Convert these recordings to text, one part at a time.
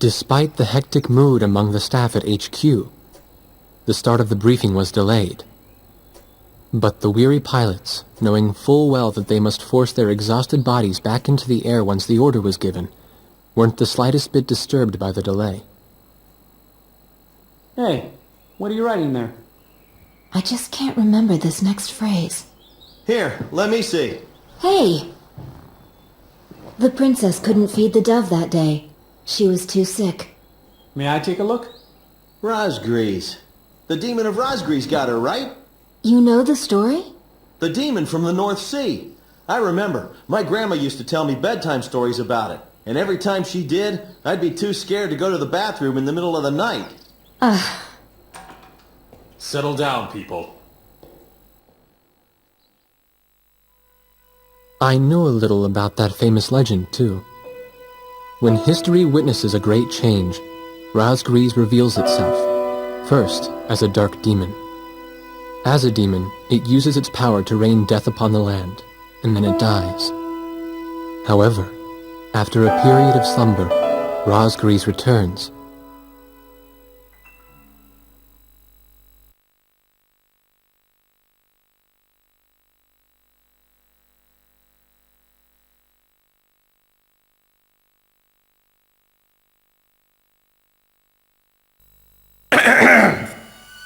Despite the hectic mood among the staff at HQ, the start of the briefing was delayed. But the weary pilots, knowing full well that they must force their exhausted bodies back into the air once the order was given, weren't the slightest bit disturbed by the delay. Hey, what are you writing there? I just can't remember this next phrase. Here, let me see. Hey! The princess couldn't feed the dove that day. She was too sick. May I take a look? Razgriz. The demon of Razgriz got her, right? You know the story? The demon from the North Sea. I remember. My grandma used to tell me bedtime stories about it. And every time she did, I'd be too scared to go to the bathroom in the middle of the night. Settle down, people. I knew a little about that famous legend, too. When history witnesses a great change, Razgriz reveals itself, first as a dark demon. As a demon, it uses its power to rain death upon the land, and then it dies. However, after a period of slumber, Razgriz returns.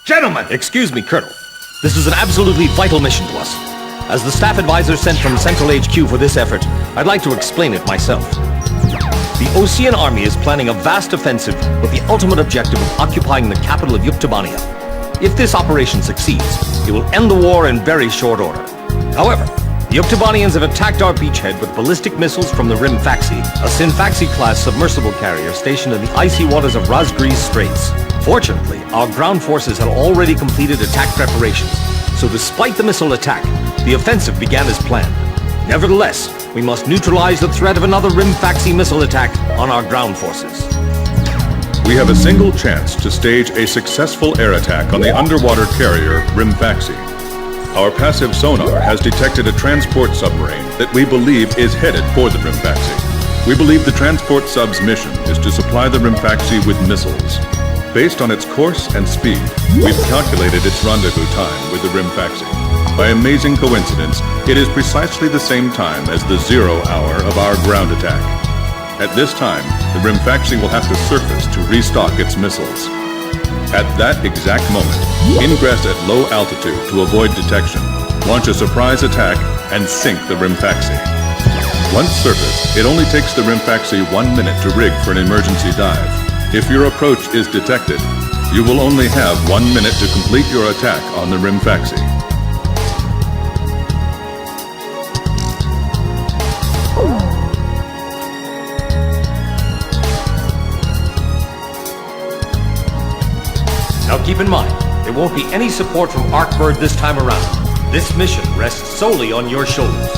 Gentlemen! Excuse me, Colonel. This is an absolutely vital mission to us. As the staff advisor sent from Central HQ for this effort, I'd like to explain it myself. The Osean Army is planning a vast offensive with the ultimate objective of occupying the capital of Yuktobania. If this operation succeeds, it will end the war in very short order. However, the Yuktobanians have attacked our beachhead with ballistic missiles from the Rimfaxi, a Sinfaxi-class submersible carrier stationed in the icy waters of Razgriz Straits. Fortunately, our ground forces had already completed attack preparations, so despite the missile attack, the offensive began as planned. Nevertheless, we must neutralize the threat of another Rimfaxi missile attack on our ground forces. We have a single chance to stage a successful air attack on the underwater carrier Rimfaxi. Our passive sonar has detected a transport submarine that we believe is headed for the Rimfaxi. We believe the transport sub's mission is to supply the Rimfaxi with missiles. Based on its course and speed, we've calculated its rendezvous time with the Rimfaxi. By amazing coincidence, it is precisely the same time as the 0 hour of our ground attack. At this time, the Rimfaxi will have to surface to restock its missiles. At that exact moment, ingress at low altitude to avoid detection, launch a surprise attack, and sink the Rimfaxi. Once surfaced, it only takes the Rimfaxi 1 minute to rig for an emergency dive. If your approach is detected, you will only have 1 minute to complete your attack on the Rimfaxi. Now keep in mind, there won't be any support from Arkbird this time around. This mission rests solely on your shoulders.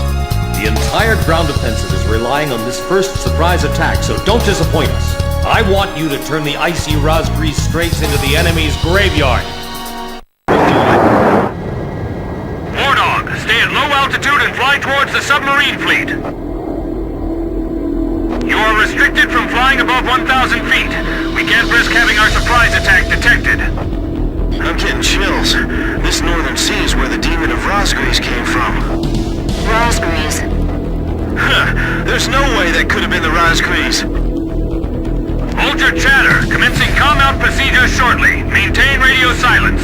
The entire ground offensive is relying on this first surprise attack, so don't disappoint us. I want you to turn the icy Razgriz Straits into the enemy's graveyard. Wardog, stay at low altitude and fly towards the submarine fleet. You are restricted from flying above 1,000 feet. We can't risk having our surprise attack detected. I'm getting chills. This northern sea is where the demon of Razgriz came from. Razgriz. Huh, there's no way that could have been the Razgriz. Hold your chatter. Commencing comm-out procedures shortly. Maintain radio silence.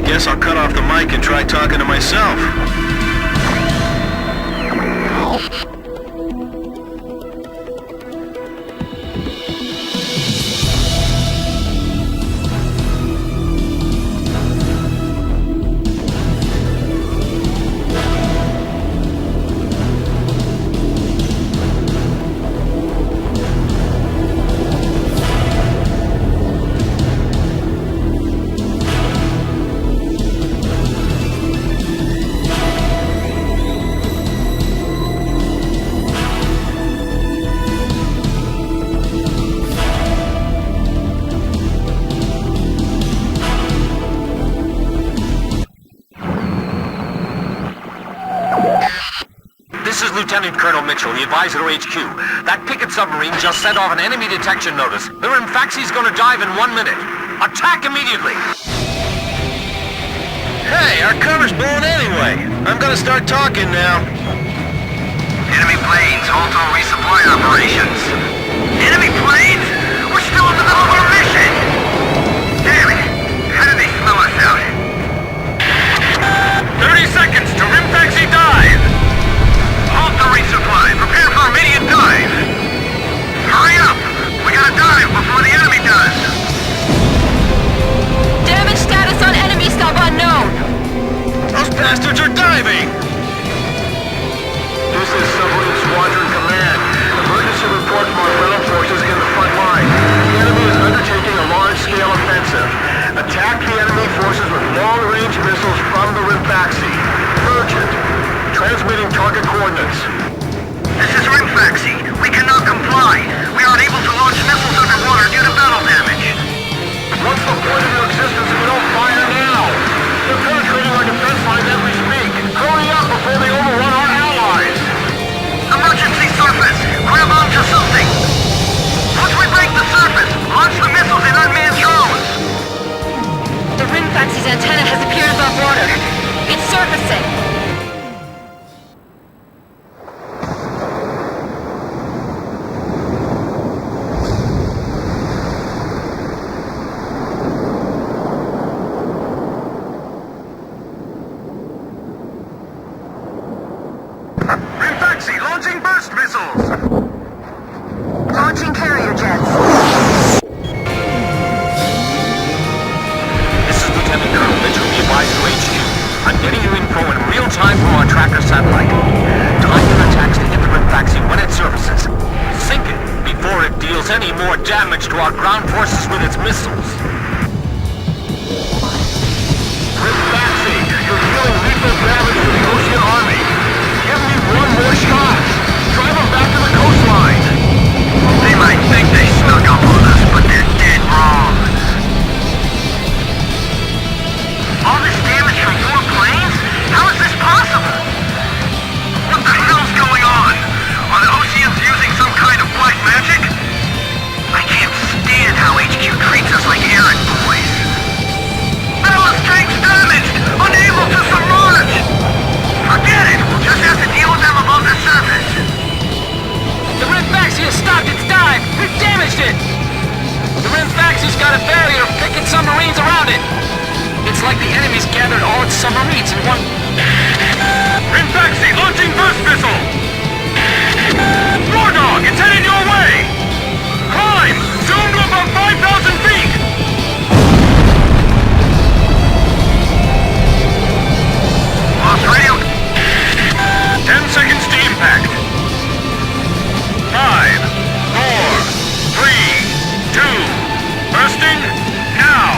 Guess I'll cut off the mic and try talking to myself. Lieutenant Colonel Mitchell, the advisor to HQ. That picket submarine just sent off an enemy detection notice. The Rimfaxi's gonna dive in 1 minute. Attack immediately! Hey, our cover's blown anyway. I'm gonna start talking now. Enemy planes, halt all resupply operations. Enemy planes? We're still in the middle of our mission! Damn it! How did they smell us out? 30 seconds to Rimfaxi dive! Halt the resupply. Prepare for immediate dive. Hurry up! We gotta dive before the enemy does. Damage status on enemy sub unknown. Those bastards are diving! This is Submarine Squadron Command. Emergency report from our ground forces in the front line. The enemy is undertaking a large-scale offensive. Attack the enemy forces with long-range missiles from the Rimfaxi. Urgent. Transmitting target coordinates. This is Rimfaxi. We cannot comply. We are unable to launch missiles underwater due to battle damage. What's the point of your existence if you don't fire now? They're penetrating our defense line as we speak. Hurry up before they overrun our allies. Emergency surface! Grab onto something! Once we break the surface, launch the missiles in unmanned drones! The Rimfaxi's antenna has appeared above water. It's surfacing. Rimfaxi, launching burst missiles! Launching carrier jets. This is Lieutenant Colonel Mitchell, the advisor to HQ. I'm getting you info in real time from our tracker satellite. Time your attacks to hit the Rimfaxi when it surfaces. Sink it before it deals any more damage to our ground forces with its missiles. Rimfaxi, you're dealing lethal damage to the Ocean Army. Give me one more shot. Drive them back to the coastline. They might think they snuck up on us, but they're dead wrong. All this damage from 4 planes? How is this possible? What the hell's going on? Are the Oceans using some kind of black magic? I can't stand how HQ treats us like errand boys. Ballast tanks damaged! Unable to submerge! Forget it! We'll just have to deal with them above the surface. The Rimfaxi has stopped its dive! We've damaged it! The Rimfaxi's got a barrier of picket submarines around it! It's like the enemy's gathered all its submarines in one... Rimfaxi launching burst missile! War Dog, it's headed your way! Climb! Zoom to above 5,000 feet! Lost radio... 10 seconds to impact. 5, 4, 3, 2, bursting, now!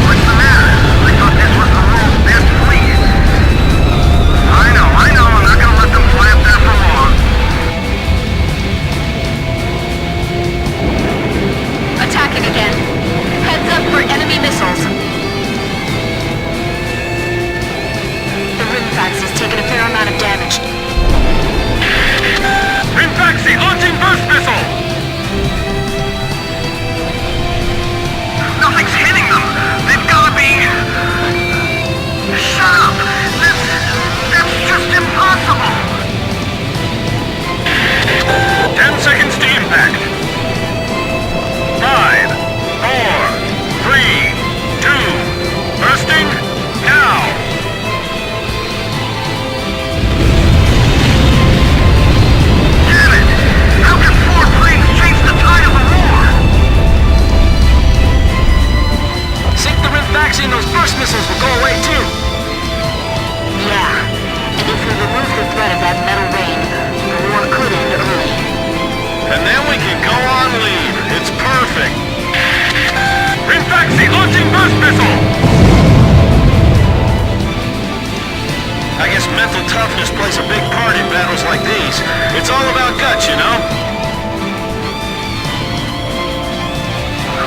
What's the matter? I thought this was the world's best fleet. I know, I'm not gonna let them fly up there for long. Attacking again. Heads up for enemy missiles. The Rimfaxi's taken a fair amount of damage. Rimfaxi launching burst missile! Nothing's hitting them! They've gotta be... Shut up! That's just impossible! 10 seconds to impact. 5, 4, 3, 2, bursting, now! Damn it! How can 4 planes change the tide of the war? Sink the Rimfaxi and those burst missiles will go away too! Yeah, and if we remove the threat of that metal rain, the war could end early. And then we can go on leave. It's perfect. Rimfaxi launching burst missile! I guess mental toughness plays a big part in battles like these. It's all about guts, you know?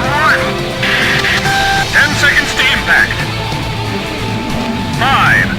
What? 10 seconds to impact. 5,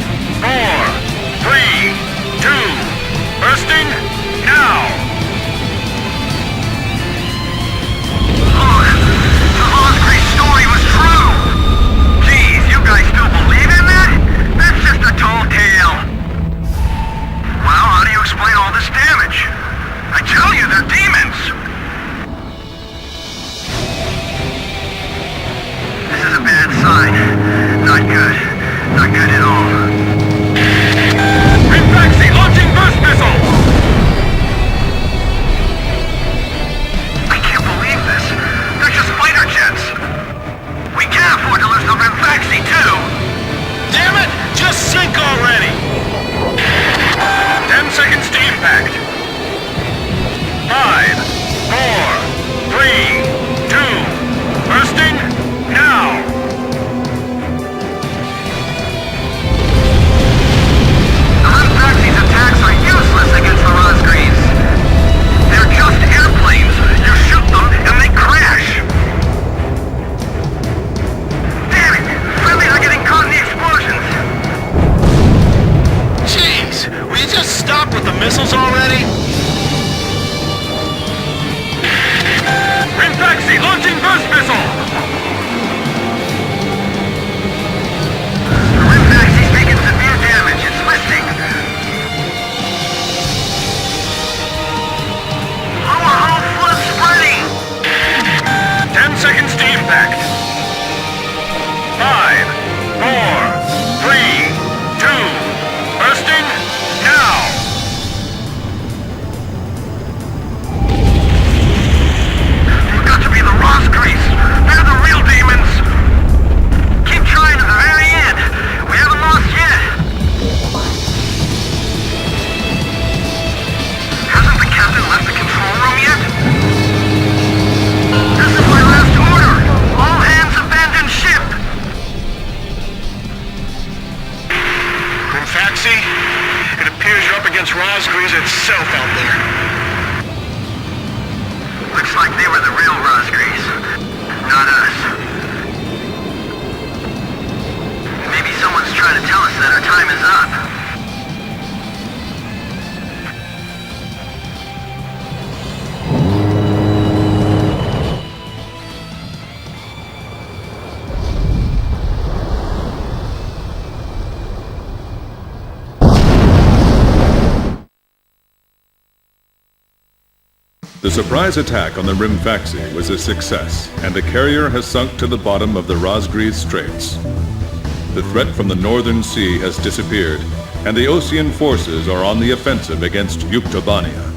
just sink already! 10 seconds to impact. 5, 4, 3, 2, bursting, now! The Rimfaxi's attacks are useless against the Razgriz. They're just airplanes. You shoot them and they crash. Damn it! Friendlies are getting caught in the explosions. Jeez, will you just stop with the missiles already? Rimfaxi launching burst missile! The Rimfaxi's taking severe damage. It's listing. Lower hull flood spreading. 10 seconds to impact. 5, 4, 3, 2, bursting, now! You've got to be the Razgriz. They're the real demons. Keep trying to the very end. We haven't lost yet. Hasn't the captain left the control room yet? This is my last order. All hands abandon ship. Rimfaxi, it appears you're up against Razgriz itself out there. Looks like they were the real Razgriz, not us. Maybe someone's trying to tell us that our time is up. The surprise attack on the Rimfaxi was a success, and the carrier has sunk to the bottom of the Razgriz Straits. The threat from the northern sea has disappeared, and the Osean forces are on the offensive against Yuktobania.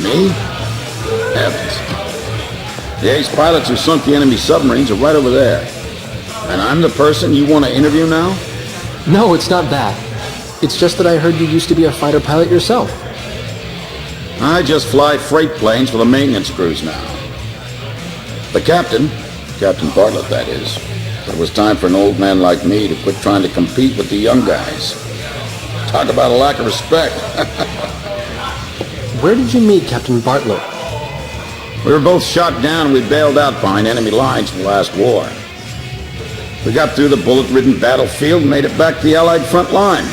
Me? Heavens. The ace pilots who sunk the enemy submarines are right over there. And I'm the person you want to interview now? No, it's not that. It's just that I heard you used to be a fighter pilot yourself. I just fly freight planes for the maintenance crews now. The captain, Captain Bartlett that is, said it was time for an old man like me to quit trying to compete with the young guys. Talk about a lack of respect. Where did you meet Captain Bartlett? We were both shot down and we bailed out behind enemy lines in the last war. We got through the bullet-ridden battlefield and made it back to the Allied front line.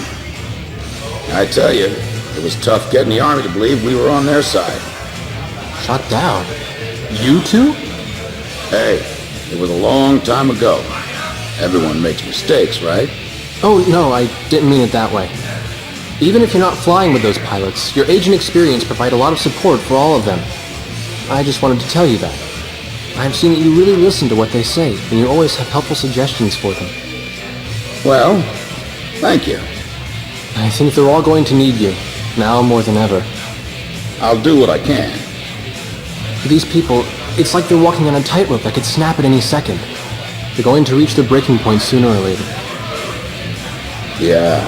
I tell you, it was tough getting the Army to believe we were on their side. Shot down? You two? Hey, it was a long time ago. Everyone makes mistakes, right? Oh, no, I didn't mean it that way. Even if you're not flying with those pilots, your age and experience provide a lot of support for all of them. I just wanted to tell you that. I've seen that you really listen to what they say, and you always have helpful suggestions for them. Well, thank you. I think they're all going to need you, now more than ever. I'll do what I can. For these people, it's like they're walking on a tightrope that could snap at any second. They're going to reach their breaking point sooner or later. Yeah.